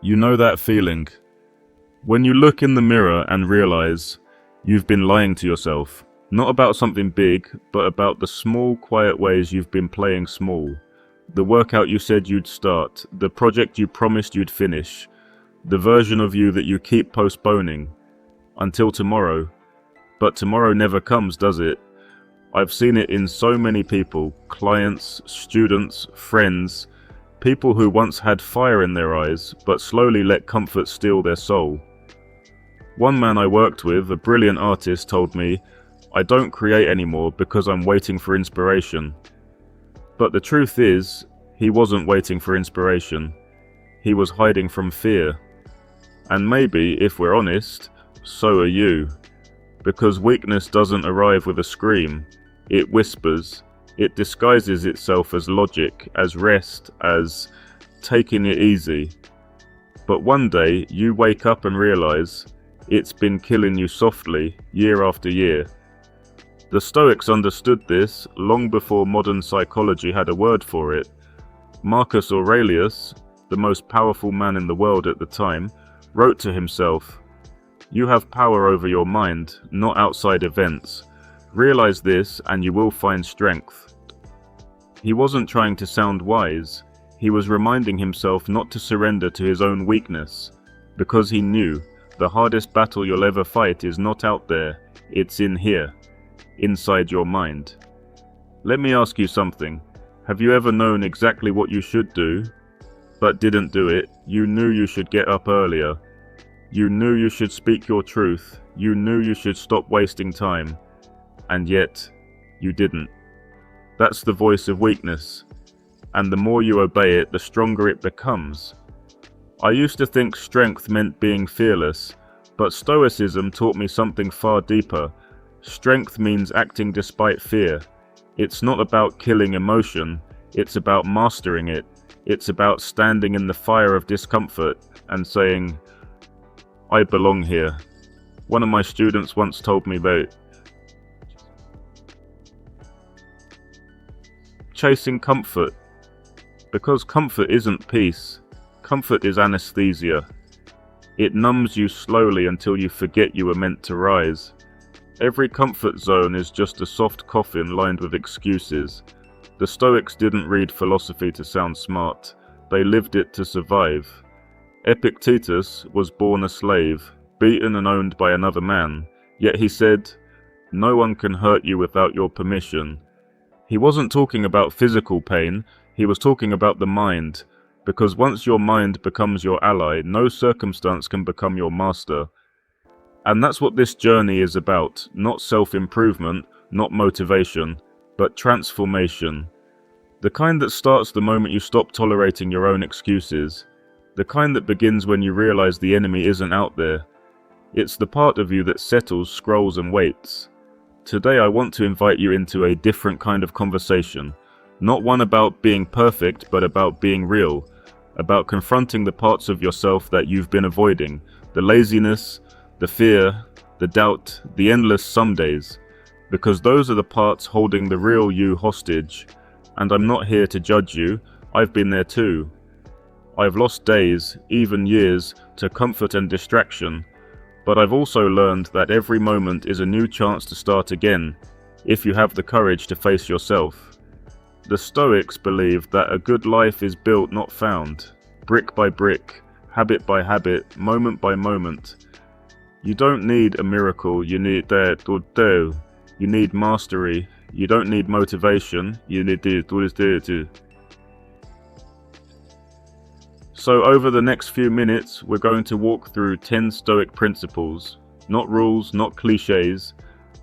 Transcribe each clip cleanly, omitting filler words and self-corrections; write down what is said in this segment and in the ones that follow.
You know that feeling? When you look in the mirror and realize you've been lying to yourself, not about something big, but about the small, quiet ways you've been playing small. The workout you said you'd start, the project you promised you'd finish, the version of you that you keep postponing until tomorrow. But tomorrow never comes, does it? I've seen it in so many people, clients, students, friends, people who once had fire in their eyes, but slowly let comfort steal their soul. One man I worked with, a brilliant artist, told me, "I don't create anymore because I'm waiting for inspiration." But the truth is, he wasn't waiting for inspiration. He was hiding from fear. And maybe, if we're honest, so are you. Because weakness doesn't arrive with a scream. It whispers. It disguises itself as logic, as rest, as taking it easy. But one day, you wake up and realize it's been killing you softly, year after year. The Stoics understood this long before modern psychology had a word for it. Marcus Aurelius, the most powerful man in the world at the time, wrote to himself, "You have power over your mind, not outside events. Realize this and you will find strength." He wasn't trying to sound wise. He was reminding himself not to surrender to his own weakness, because he knew the hardest battle you'll ever fight is not out there, it's in here, inside your mind. Let me ask you something. Have you ever known exactly what you should do, but didn't do it? You knew you should get up earlier. You knew you should speak your truth. You knew you should stop wasting time. And yet, you didn't. That's the voice of weakness. And the more you obey it, the stronger it becomes. I used to think strength meant being fearless, but Stoicism taught me something far deeper. Strength means acting despite fear. It's not about killing emotion, it's about mastering it. It's about standing in the fire of discomfort and saying, "I belong here." One of my students once told me that chasing comfort, because comfort isn't peace, comfort is anesthesia. It numbs you slowly until you forget you were meant to rise. Every comfort zone is just a soft coffin lined with excuses. The Stoics didn't read philosophy to sound smart, they lived it to survive. Epictetus was born a slave, beaten and owned by another man, yet he said, "No one can hurt you without your permission." He wasn't talking about physical pain, he was talking about the mind, because once your mind becomes your ally, no circumstance can become your master. And that's what this journey is about, not self-improvement, not motivation, but transformation. The kind that starts the moment you stop tolerating your own excuses. The kind that begins when you realize the enemy isn't out there. It's the part of you that settles, scrolls and waits. Today I want to invite you into a different kind of conversation. Not one about being perfect, but about being real. About confronting the parts of yourself that you've been avoiding. The laziness, the fear, the doubt, the endless some days. Because those are the parts holding the real you hostage. And I'm not here to judge you, I've been there too. I've lost days, even years, to comfort and distraction. But I've also learned that every moment is a new chance to start again, if you have the courage to face yourself. The Stoics believed that a good life is built, not found, brick by brick, habit by habit, moment by moment. You don't need a miracle, you need that or do. You need mastery, you don't need motivation, you need to. So over the next few minutes, we're going to walk through 10 Stoic principles, not rules, not cliches,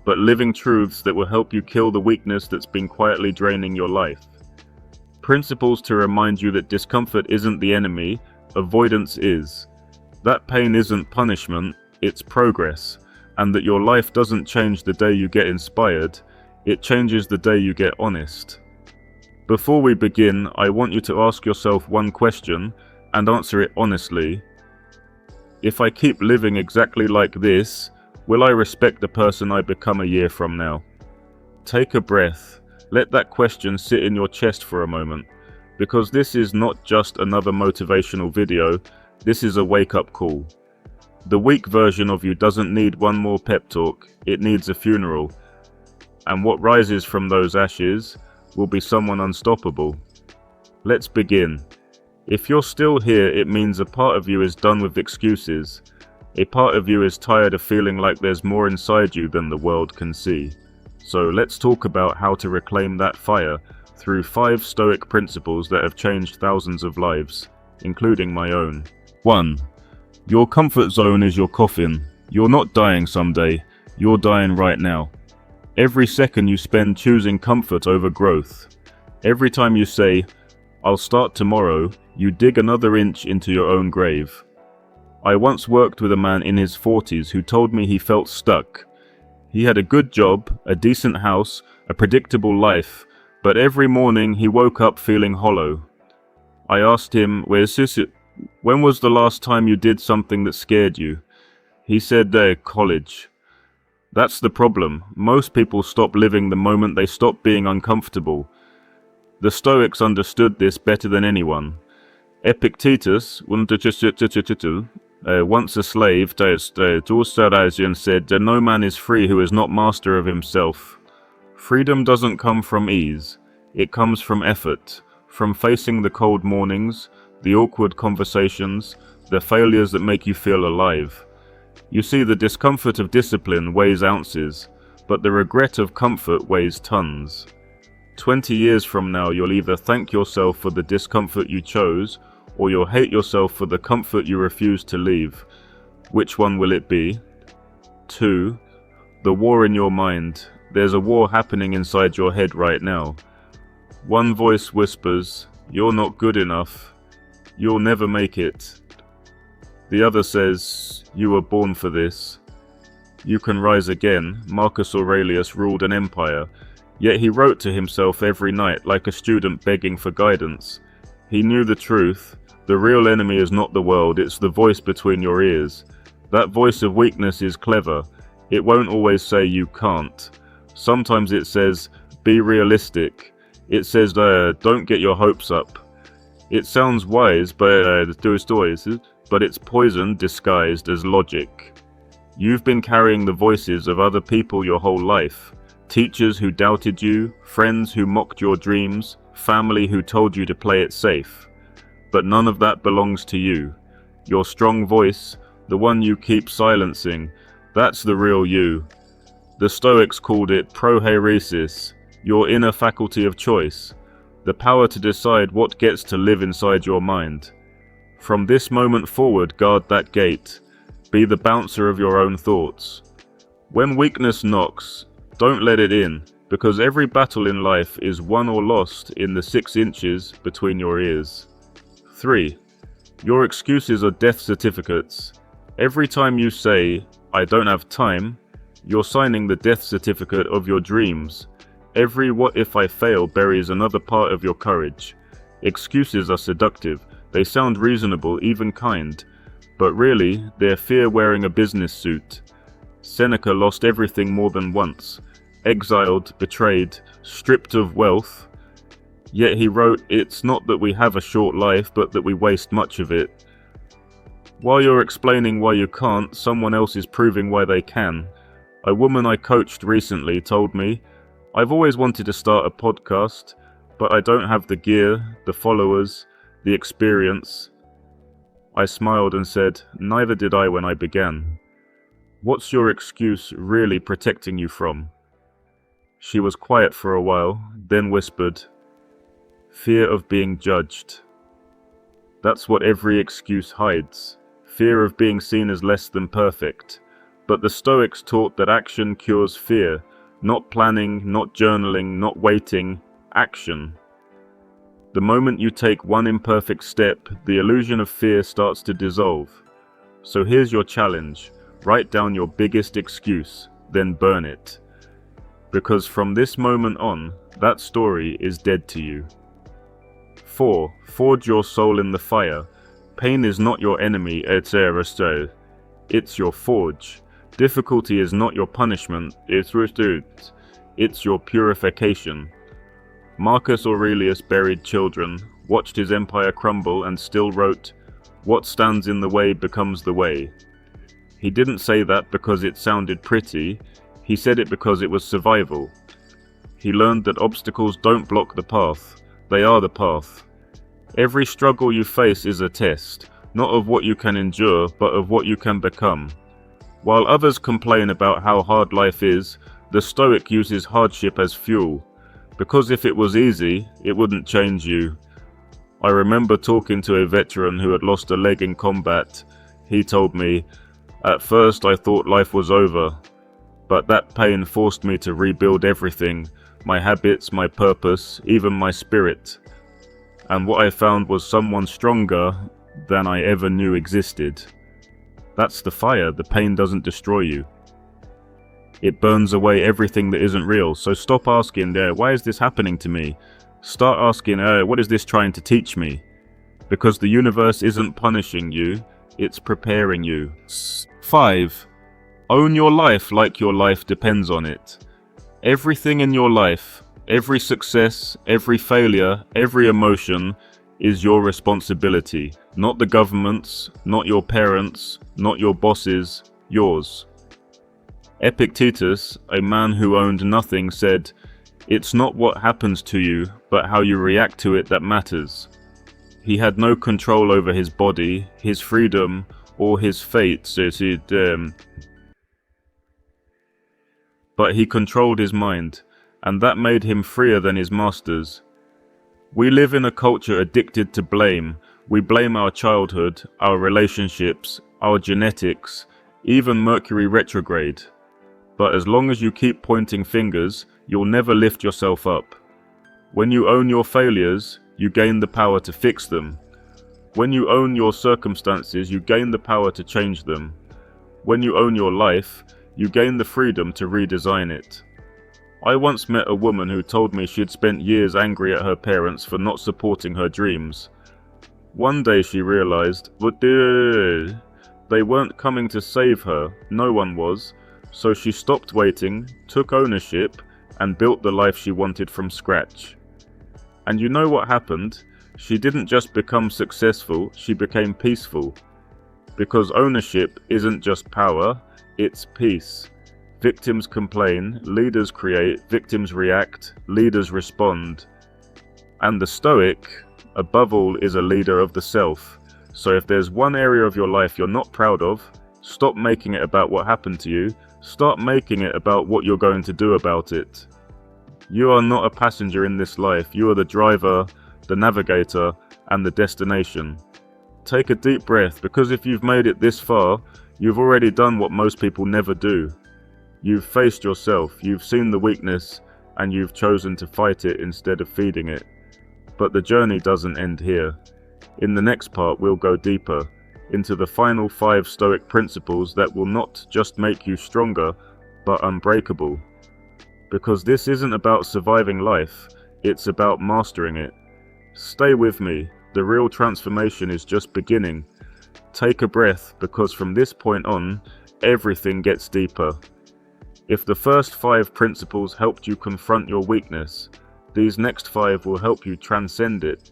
but living truths that will help you kill the weakness that's been quietly draining your life. Principles to remind you that discomfort isn't the enemy, avoidance is. That pain isn't punishment, it's progress, and that your life doesn't change the day you get inspired, it changes the day you get honest. Before we begin, I want you to ask yourself one question, and answer it honestly. If I keep living exactly like this, will I respect the person I become a year from now? Take a breath. Let that question sit in your chest for a moment, because this is not just another motivational video, This is a wake-up call. The weak version of you doesn't need one more pep talk, it needs a funeral. And what rises from those ashes will be someone unstoppable. Let's begin. If you're still here, it means a part of you is done with excuses. A part of you is tired of feeling like there's more inside you than the world can see. So let's talk about how to reclaim that fire through 5 Stoic principles that have changed thousands of lives, including my own. 1. Your comfort zone is your coffin. You're not dying someday, you're dying right now. Every second you spend choosing comfort over growth. Every time you say, "I'll start tomorrow," you dig another inch into your own grave. I once worked with a man in his 40s who told me he felt stuck. He had a good job, a decent house, a predictable life, but every morning he woke up feeling hollow. I asked him, when was the last time you did something that scared you? He said, college. That's the problem. Most people stop living the moment they stop being uncomfortable. The Stoics understood this better than anyone. Epictetus, once a slave, said, "No man is free who is not master of himself." Freedom doesn't come from ease. It comes from effort, from facing the cold mornings, the awkward conversations, the failures that make you feel alive. You see, the discomfort of discipline weighs ounces, but the regret of comfort weighs tons. 20 years from now, you'll either thank yourself for the discomfort you chose, or you'll hate yourself for the comfort you refuse to leave. Which one will it be? 2. The war in your mind. There's a war happening inside your head right now. One voice whispers, "You're not good enough. You'll never make it." The other says, "You were born for this. You can rise again." Marcus Aurelius ruled an empire, yet he wrote to himself every night like a student begging for guidance. He knew the truth. The real enemy is not the world, it's the voice between your ears. That voice of weakness is clever. It won't always say you can't. Sometimes it says, "Be realistic." It says, "Don't get your hopes up." It sounds wise, but it's poison disguised as logic. You've been carrying the voices of other people your whole life. Teachers who doubted you, friends who mocked your dreams, family who told you to play it safe. But none of that belongs to you. Your strong voice, the one you keep silencing, that's the real you. The Stoics called it prohairesis, your inner faculty of choice, the power to decide what gets to live inside your mind. From this moment forward, guard that gate. Be the bouncer of your own thoughts. When weakness knocks, don't let it in, because every battle in life is won or lost in the 6 inches between your ears. 3. Your excuses are death certificates. Every time you say, "I don't have time," you're signing the death certificate of your dreams. Every "what if I fail" buries another part of your courage. Excuses are seductive. They sound reasonable, even kind. But really, they're fear wearing a business suit. Seneca lost everything more than once. Exiled, betrayed, stripped of wealth. Yet he wrote, "It's not that we have a short life, but that we waste much of it." While you're explaining why you can't, someone else is proving why they can. A woman I coached recently told me, "I've always wanted to start a podcast, but I don't have the gear, the followers, the experience." I smiled and said, "Neither did I when I began." What's your excuse really protecting you from? She was quiet for a while, then whispered, "Fear of being judged." That's what every excuse hides. Fear of being seen as less than perfect. But the Stoics taught that action cures fear. Not planning, not journaling, not waiting. Action. The moment you take one imperfect step, the illusion of fear starts to dissolve. So here's your challenge. Write down your biggest excuse, then burn it. Because from this moment on, that story is dead to you. 4. Forge your soul in the fire. Pain is not your enemy, it's your forge. Difficulty is not your punishment, it's your purification. Marcus Aurelius buried children, watched his empire crumble, and still wrote, What stands in the way becomes the way. He didn't say that because it sounded pretty, he said it because it was survival. He learned that obstacles don't block the path, they are the path. Every struggle you face is a test, not of what you can endure, but of what you can become. While others complain about how hard life is, the Stoic uses hardship as fuel, because if it was easy, it wouldn't change you. I remember talking to a veteran who had lost a leg in combat. He told me, "At first I thought life was over, but that pain forced me to rebuild everything, my habits, my purpose, even my spirit. And what I found was someone stronger than I ever knew existed." That's the fire. The pain doesn't destroy you. It burns away everything that isn't real. So stop asking, why is this happening to me? Start asking, what is this trying to teach me? Because the universe isn't punishing you, it's preparing you. 5. Own your life like your life depends on it. Everything in your life, every success, every failure, every emotion is your responsibility. Not the government's, not your parents', not your boss's, yours. Epictetus, a man who owned nothing, said, "It's not what happens to you, but how you react to it that matters." He had no control over his body, his freedom, or his fate, but he controlled his mind, and that made him freer than his masters. We live in a culture addicted to blame. We blame our childhood, our relationships, our genetics, even Mercury retrograde. But as long as you keep pointing fingers, you'll never lift yourself up. When you own your failures, you gain the power to fix them. When you own your circumstances, you gain the power to change them. When you own your life, you gain the freedom to redesign it. I once met a woman who told me she'd spent years angry at her parents for not supporting her dreams. One day she realized, but they weren't coming to save her, no one was, so she stopped waiting, took ownership, and built the life she wanted from scratch. And you know what happened? She didn't just become successful, she became peaceful. Because ownership isn't just power, it's peace. Victims complain, leaders create, victims react, leaders respond. And the Stoic, above all, is a leader of the self. So if there's one area of your life you're not proud of, stop making it about what happened to you, start making it about what you're going to do about it. You are not a passenger in this life, you are the driver, the navigator, and the destination. Take a deep breath, because if you've made it this far, you've already done what most people never do. You've faced yourself, you've seen the weakness, and you've chosen to fight it instead of feeding it. But the journey doesn't end here. In the next part, we'll go deeper into the final 5 Stoic principles that will not just make you stronger, but unbreakable. Because this isn't about surviving life, it's about mastering it. Stay with me, the real transformation is just beginning. Take a breath, because from this point on, everything gets deeper. If the first 5 principles helped you confront your weakness, these next 5 will help you transcend it.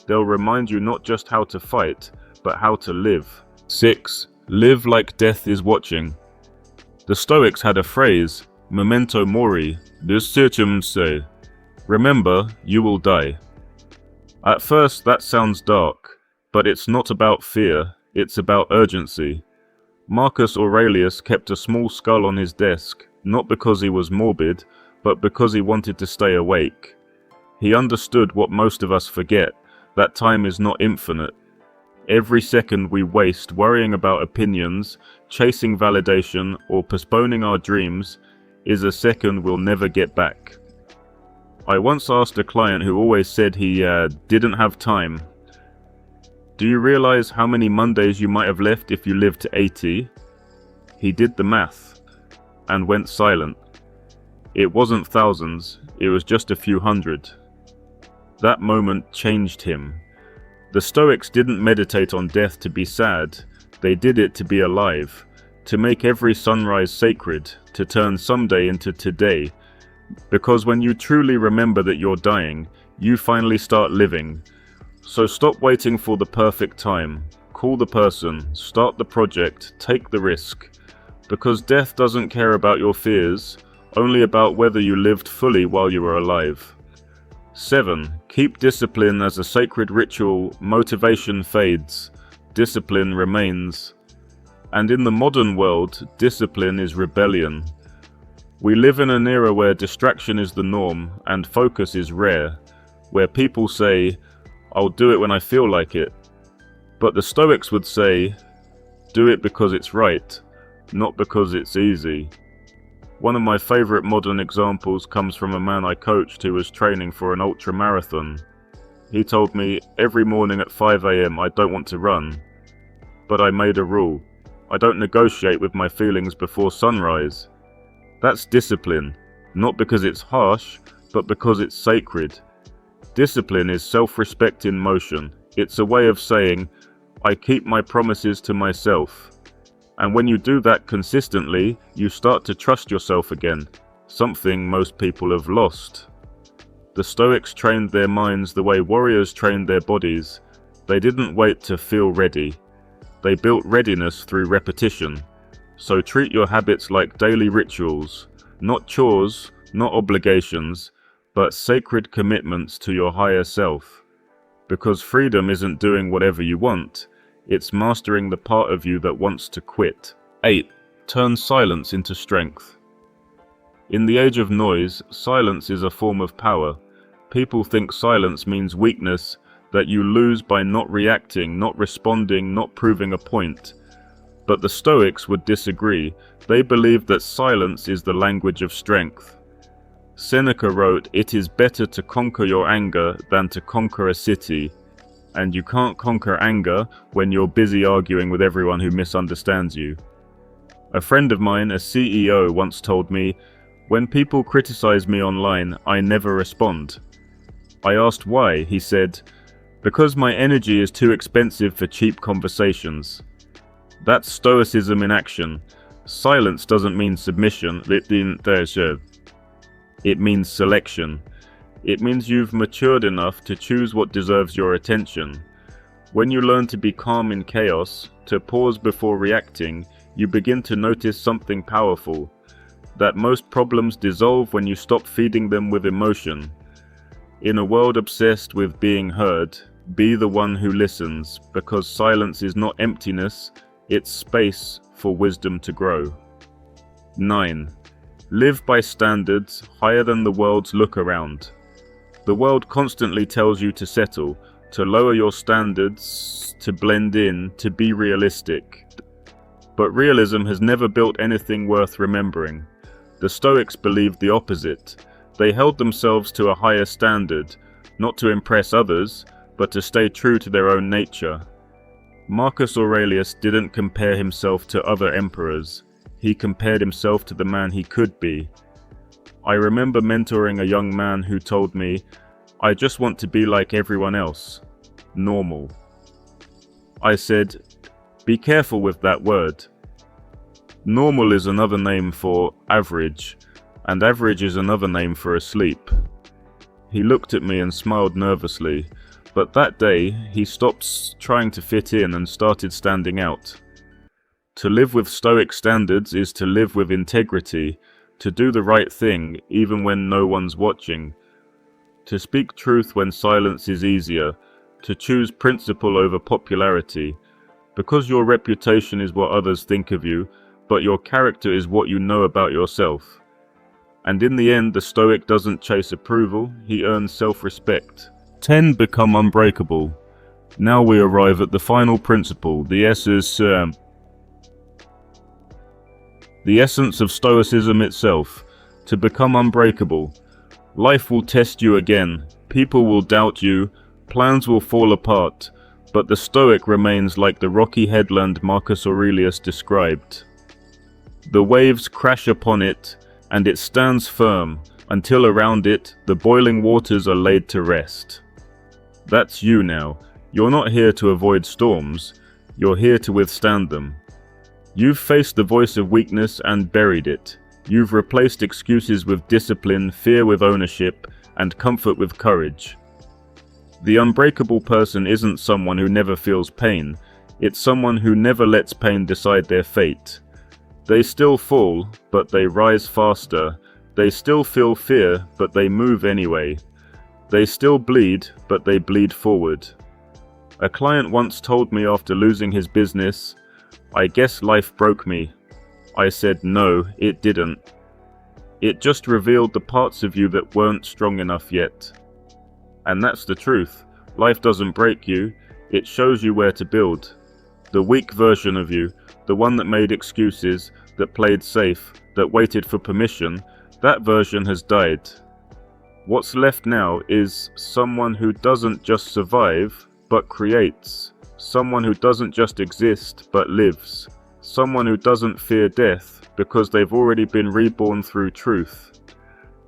They'll remind you not just how to fight, but how to live. 6. Live like death is watching. The Stoics had a phrase, memento mori, say, remember, you will die. At first that sounds dark, but it's not about fear, it's about urgency. Marcus Aurelius kept a small skull on his desk, not because he was morbid, but because he wanted to stay awake. He understood what most of us forget, that time is not infinite. Every second we waste worrying about opinions, chasing validation, or postponing our dreams is a second we'll never get back. I once asked a client who always said he didn't have time, "Do you realize how many Mondays you might have left if you lived to 80? He did the math and went silent. It wasn't thousands, it was just a few hundred. That moment changed him. The Stoics didn't meditate on death to be sad, they did it to be alive, to make every sunrise sacred, to turn someday into today. Because when you truly remember that you're dying, you finally start living. So stop waiting for the perfect time. call the person, start the project, take the risk. Because death doesn't care about your fears, only about whether you lived fully while you were alive. 7. Keep discipline as a sacred ritual. Motivation fades, discipline remains. And in the modern world, discipline is rebellion. We live in an era where distraction is the norm and focus is rare, where people say, "I'll do it when I feel like it." But the Stoics would say, "Do it because it's right, not because it's easy." One of my favorite modern examples comes from a man I coached who was training for an ultra marathon. He told me, "Every morning at 5 a.m. I don't want to run, but I made a rule. I don't negotiate with my feelings before sunrise." That's discipline, not because it's harsh, but because it's sacred. Discipline is self-respect in motion. It's a way of saying, I keep my promises to myself. And when you do that consistently, you start to trust yourself again, something most people have lost. The Stoics trained their minds the way warriors trained their bodies. They didn't wait to feel ready. They built readiness through repetition. So treat your habits like daily rituals, not chores, not obligations, but sacred commitments to your higher self. Because freedom isn't doing whatever you want, it's mastering the part of you that wants to quit. 8. Turn silence into strength. In the age of noise, silence is a form of power. People think silence means weakness, that you lose by not reacting, not responding, not proving a point. But the Stoics would disagree. They believed that silence is the language of strength. Seneca wrote, "It is better to conquer your anger than to conquer a city." And you can't conquer anger when you're busy arguing with everyone who misunderstands you. A friend of mine, a CEO, once told me, "When people criticize me online, I never respond." I asked why. He said, "Because my energy is too expensive for cheap conversations." That's Stoicism in action. Silence doesn't mean submission. It means selection. It means you've matured enough to choose what deserves your attention. When you learn to be calm in chaos, to pause before reacting, you begin to notice something powerful. That most problems dissolve when you stop feeding them with emotion. In a world obsessed with being heard, be the one who listens, because silence is not emptiness, it's space for wisdom to grow. 9. Live by standards higher than the world's look around. The world constantly tells you to settle, to lower your standards, to blend in, to be realistic. But realism has never built anything worth remembering. The Stoics believed the opposite. They held themselves to a higher standard, not to impress others, but to stay true to their own nature. Marcus Aurelius didn't compare himself to other emperors. He compared himself to the man he could be. I remember mentoring a young man who told me, "I just want to be like everyone else. Normal." I said, "Be careful with that word. Normal is another name for average, and average is another name for asleep." He looked at me and smiled nervously, but that day he stopped trying to fit in and started standing out. To live with Stoic standards is to live with integrity, to do the right thing even when no one's watching, to speak truth when silence is easier, to choose principle over popularity, because your reputation is what others think of you, but your character is what you know about yourself. And in the end, the Stoic doesn't chase approval, he earns self-respect. 10. Become unbreakable. Now we arrive at the final principle, the essence of Stoicism itself, to become unbreakable. Life will test you again, people will doubt you, plans will fall apart, but the Stoic remains like the rocky headland Marcus Aurelius described. The waves crash upon it, and it stands firm, until around it the boiling waters are laid to rest. That's you now. You're not here to avoid storms, you're here to withstand them. You've faced the voice of weakness and buried it. You've replaced excuses with discipline, fear with ownership, and comfort with courage. The unbreakable person isn't someone who never feels pain. It's someone who never lets pain decide their fate. They still fall, but they rise faster. They still feel fear, but they move anyway. They still bleed, but they bleed forward. A client once told me after losing his business, "I guess life broke me." I said, "No, it didn't. It just revealed the parts of you that weren't strong enough yet." And that's the truth. Life doesn't break you, it shows you where to build. The weak version of you, the one that made excuses, that played safe, that waited for permission, that version has died. What's left now is someone who doesn't just survive, but creates. Someone who doesn't just exist, but lives. Someone who doesn't fear death, because they've already been reborn through truth.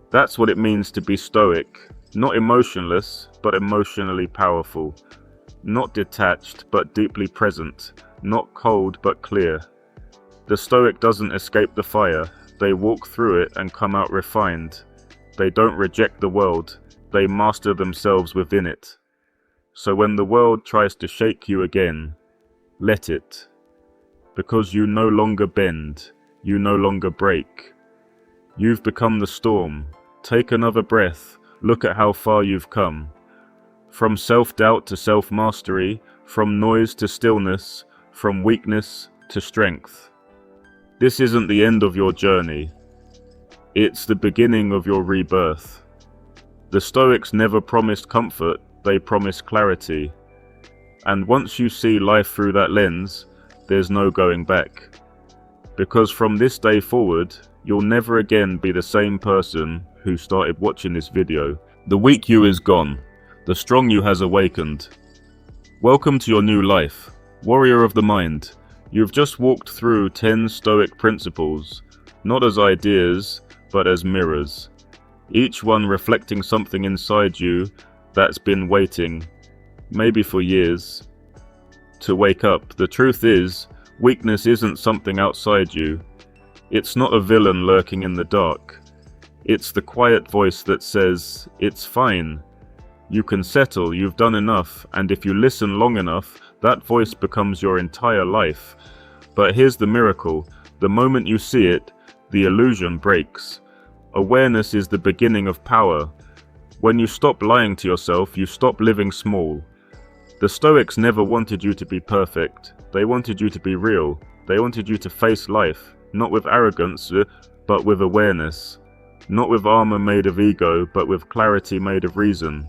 That's what it means to be stoic. Not emotionless, but emotionally powerful. Not detached, but deeply present. Not cold, but clear. The stoic doesn't escape the fire. They walk through it and come out refined. They don't reject the world. They master themselves within it. So when the world tries to shake you again, let it. Because you no longer bend. You no longer break. You've become the storm. Take another breath. Look at how far you've come. From self-doubt to self-mastery, from noise to stillness, from weakness to strength. This isn't the end of your journey. It's the beginning of your rebirth. The Stoics never promised comfort, they promised clarity. And once you see life through that lens, there's no going back. Because from this day forward, you'll never again be the same person who started watching this video. The weak you is gone. The strong you has awakened. Welcome to your new life, warrior of the mind. You've just walked through 10 Stoic principles, not as ideas, but as mirrors. Each one reflecting something inside you that's been waiting, maybe for years, to wake up. The truth is, weakness isn't something outside you. It's not a villain lurking in the dark. It's the quiet voice that says, "It's fine. You can settle, you've done enough," and if you listen long enough, that voice becomes your entire life. But here's the miracle. The moment you see it, the illusion breaks. Awareness is the beginning of power. When you stop lying to yourself, you stop living small. The Stoics never wanted you to be perfect. They wanted you to be real. They wanted you to face life, not with arrogance, but with awareness. Not with armor made of ego, but with clarity made of reason.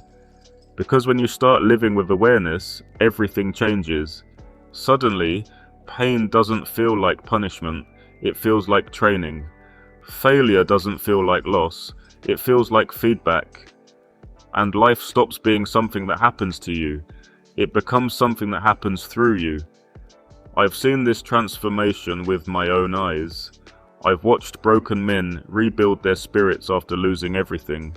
Because when you start living with awareness, everything changes. Suddenly, pain doesn't feel like punishment, it feels like training. Failure doesn't feel like loss, it feels like feedback. And life stops being something that happens to you, it becomes something that happens through you. I've seen this transformation with my own eyes. I've watched broken men rebuild their spirits after losing everything.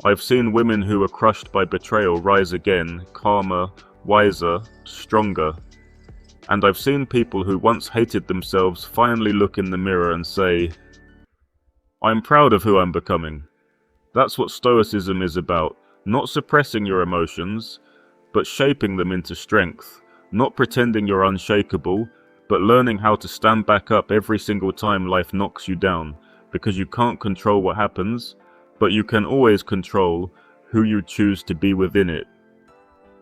I've seen women who were crushed by betrayal rise again, calmer, wiser, stronger. And I've seen people who once hated themselves finally look in the mirror and say, "I'm proud of who I'm becoming." That's what Stoicism is about, not suppressing your emotions, but shaping them into strength, not pretending you're unshakable, but learning how to stand back up every single time life knocks you down, because you can't control what happens, but you can always control who you choose to be within it.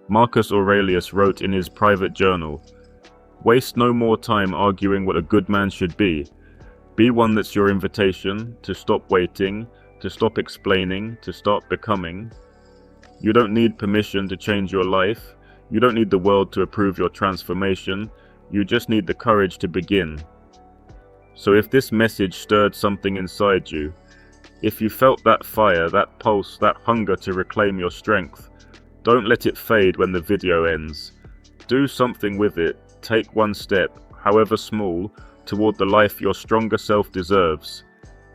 Marcus Aurelius wrote in his private journal, "Waste no more time arguing what a good man should be. Be one that's your invitation to stop waiting, to stop explaining, to start becoming. You don't need permission to change your life. You don't need the world to approve your transformation. You just need the courage to begin." So if this message stirred something inside you, if you felt that fire, that pulse, that hunger to reclaim your strength, don't let it fade when the video ends. Do something with it. Take one step, however small, toward the life your stronger self deserves.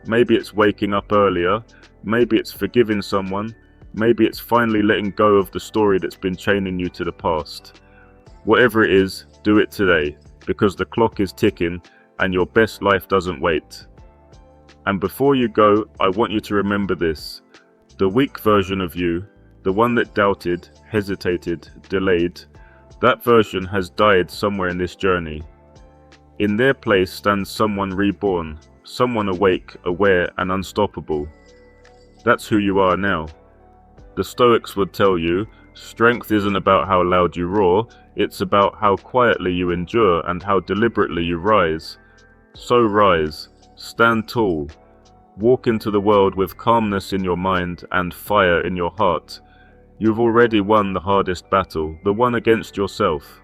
Maybe it's waking up earlier, maybe it's forgiving someone, maybe it's finally letting go of the story that's been chaining you to the past. Whatever it is, do it today, because the clock is ticking and your best life doesn't wait. And before you go, I want you to remember this. The weak version of you, the one that doubted, hesitated, delayed, That version has died somewhere in this journey. In their place stands someone reborn, someone awake, aware, and unstoppable. That's who you are now. The Stoics would tell you, strength isn't about how loud you roar, it's about how quietly you endure and how deliberately you rise. So rise, stand tall, walk into the world with calmness in your mind and fire in your heart. You've already won the hardest battle, the one against yourself.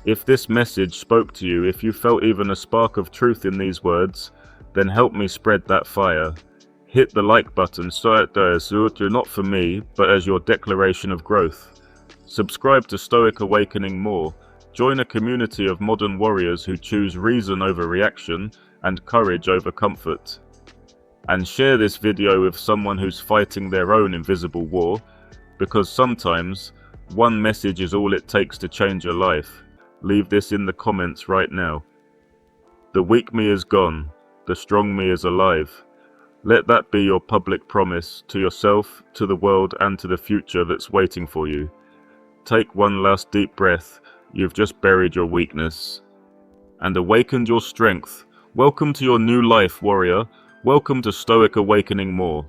If this message spoke to you, if you felt even a spark of truth in these words, then help me spread that fire. Hit the like button not for me, but as your declaration of growth. Subscribe to Stoic Awakening more. Join a community of modern warriors who choose reason over reaction and courage over comfort. And share this video with someone who's fighting their own invisible war, because sometimes one message is all it takes to change a life. Leave this in the comments right now. The weak me is gone, the strong me is alive. Let that be your public promise to yourself, to the world, and to the future that's waiting for you. Take one last deep breath. You've just buried your weakness and awakened your strength. Welcome to your new life, warrior. Welcome to Stoic Awakening more.